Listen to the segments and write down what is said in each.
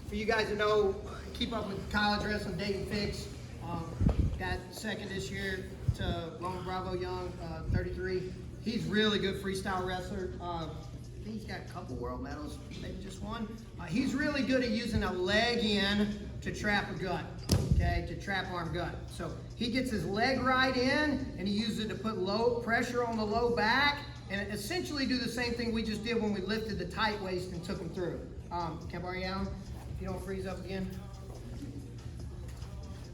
for you guys to know, keep up with college wrestling, Dayton Fix. Got second this year to Loma Bravo Young, 33. He's really good freestyle wrestler. I think he's got a couple world medals, maybe just one. He's really good at using a leg in to trap a gut, okay, to trap arm gut. So he gets his leg right in and he uses it to put low pressure on the low back and essentially do the same thing we just did when we lifted the tight waist and took him through. Can I borrow you down? If you don't freeze up again.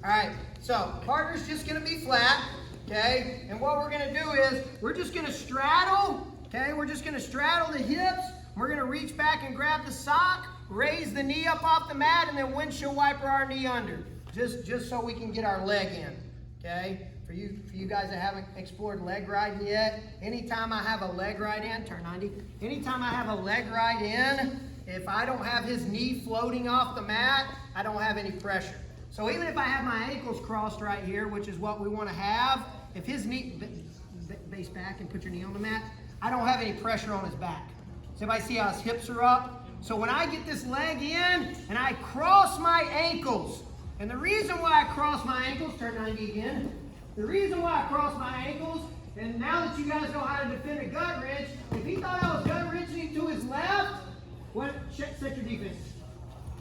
All right, so partner's just gonna be flat, okay? And what we're gonna do is, we're just gonna straddle, okay? We're just gonna straddle the hips. We're gonna reach back and grab the sock, raise the knee up off the mat, and then windshield wiper our knee under. Just so we can get our leg in, okay? For you guys that haven't explored leg riding yet, anytime I have a leg ride in, turn 90. Anytime I have a leg ride in, if I don't have his knee floating off the mat, I don't have any pressure. So even if I have my ankles crossed right here, which is what we want to have, if his knee, base back and put your knee on the mat, I don't have any pressure on his back. So everybody see how his hips are up? So when I get this leg in and I cross my ankles, and the reason why I cross my ankles, turn 90 again, the reason why I cross my ankles, and now that you guys know how to defend a gut wrench, if he thought I was gut wrenching to his left, set your defense.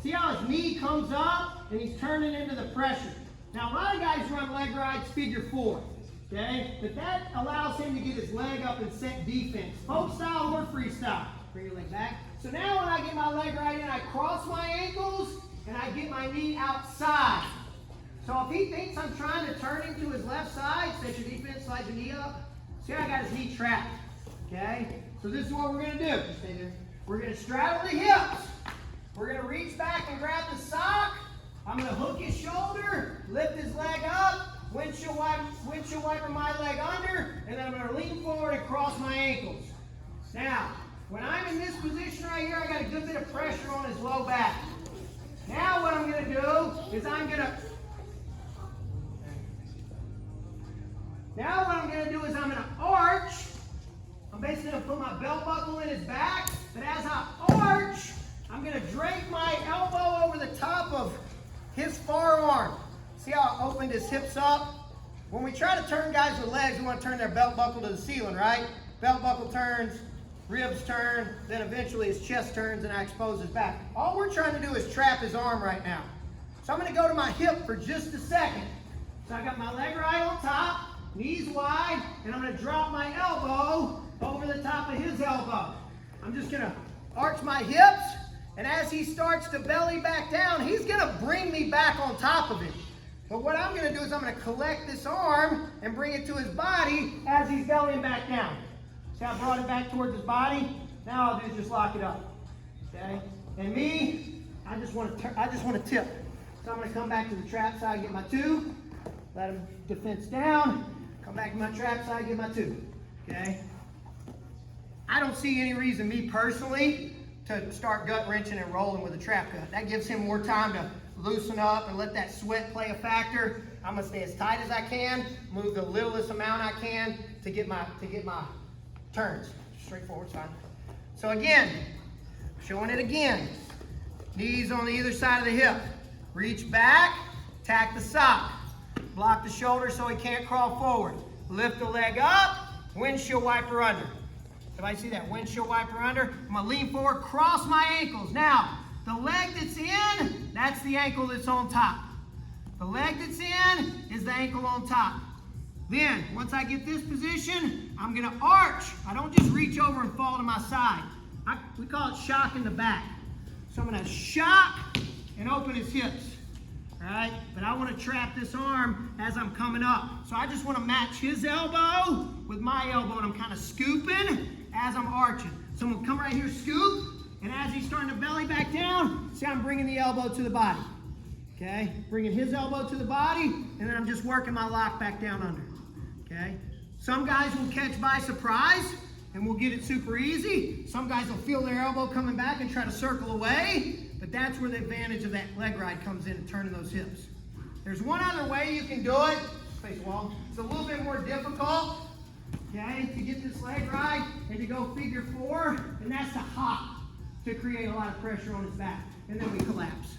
See how his knee comes up and he's turning into the pressure. Now a lot of guys run leg rides figure 4, okay? But that allows him to get his leg up and set defense, folk style or freestyle. Bring your leg back. So now when I get my leg right in, I cross my ankles and I get my knee outside. So if he thinks I'm trying to turn him to his left side, set your defense, slide your knee up. See how I got his knee trapped, okay? So this is what we're gonna do. Stay there. We're gonna straddle the hips. We're gonna reach back and grab the sock. I'm gonna hook his shoulder, lift his leg up, windshield wiper my leg under, and then I'm gonna lean forward and cross my ankles. Now, when I'm in this position right here, I got a good bit of pressure on his low back. Now what I'm gonna do is I'm gonna arch. I'm basically gonna put my belt buckle in his back, but as I arch, I'm gonna drape my elbow over the top of his forearm. See how I opened his hips up? When we try to turn guys with legs, we want to turn their belt buckle to the ceiling, right? Belt buckle turns, ribs turn, then eventually his chest turns and I expose his back. All we're trying to do is trap his arm right now. So I'm gonna go to my hip for just a second. So I got my leg right on top, knees wide, and I'm gonna drop my elbow over the top of his elbow. I'm just gonna arch my hips, and as he starts to belly back down, he's gonna bring me back on top of him. But what I'm gonna do is I'm gonna collect this arm and bring it to his body as he's bellying back down. See how I brought it back towards his body? Now I'll do is just lock it up, okay? And me, I just wanna tip. So I'm gonna come back to the trap side, get my 2, let him defense down, come back to my trap side, get my 2, okay? I don't see any reason, me personally, to start gut wrenching and rolling with a trap gut. That gives him more time to loosen up and let that sweat play a factor. I'm gonna stay as tight as I can, move the littlest amount I can to get my turns. Straightforward, fine. So again, showing it again. Knees on either side of the hip. Reach back, tack the sock. Block the shoulder so he can't crawl forward. Lift the leg up, windshield wiper under. Everybody see that? Windshield wiper under. I'm gonna lean forward, cross my ankles. Now, the leg that's in, that's the ankle that's on top. The leg that's in is the ankle on top. Then, once I get this position, I'm gonna arch. I don't just reach over and fall to my side. We call it shock in the back. So I'm gonna shock and open his hips. All right, but I want to trap this arm as I'm coming up. So I just want to match his elbow with my elbow, and I'm kind of scooping as I'm arching. So I'm going to come right here, scoop, and as he's starting to belly back down, see I'm bringing the elbow to the body. Okay, bringing his elbow to the body, and then I'm just working my lock back down under. Okay, some guys will catch by surprise, and we'll get it super easy. Some guys will feel their elbow coming back and try to circle away. But that's where the advantage of that leg ride comes in, and turning those hips. There's one other way you can do it. Face the wall. It's a little bit more difficult, okay, to get this leg ride and to go figure 4, and that's to hop to create a lot of pressure on his back. And then we collapse.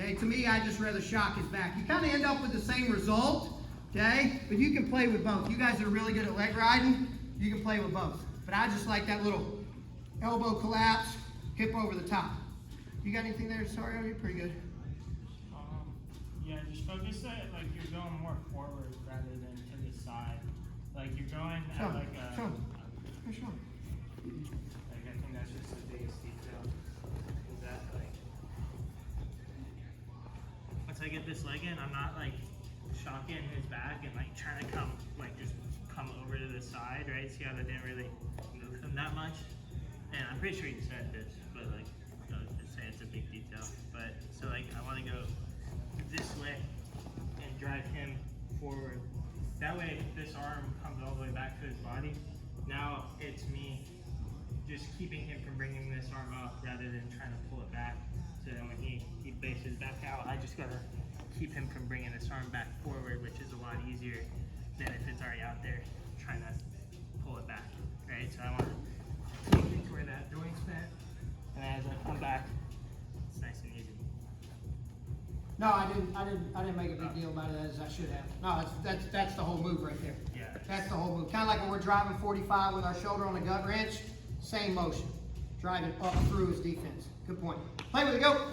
Okay, to me, I just rather shock his back. You kind of end up with the same result, okay? But you can play with both. You guys are really good at leg riding. You can play with both. But I just like that little elbow collapse, hip over the top. You got anything there? Sorry, you're pretty good. Yeah, just focus it like you're going more forward rather than to the side. Like you're going at like a. Show. Like I think that's just the biggest detail. Is that like once I get this leg in, I'm not like shocking his back and like trying to come over to the side, right? See how that didn't really move him that much. And I'm pretty sure you said this, but like I was just saying it's a big detail. But so like I want to go this way and drive him forward. That way this arm comes all the way back to his body. Now it's me just keeping him from bringing this arm up rather than trying to pull it back. So then when he bases back out, I just gotta keep him from bringing this arm back forward, which is a lot easier than if it's already out there trying to pull it back, right? So I want to take it to where that joint's bent, and as I come back, it's nice and easy. No, I didn't make a big deal about it as I should have. No, that's the whole move right there. Yeah. That's the whole move. Kind of like when we're driving 45 with our shoulder on the gut wrench, same motion. Driving up through his defense. Good point. Play with it, go.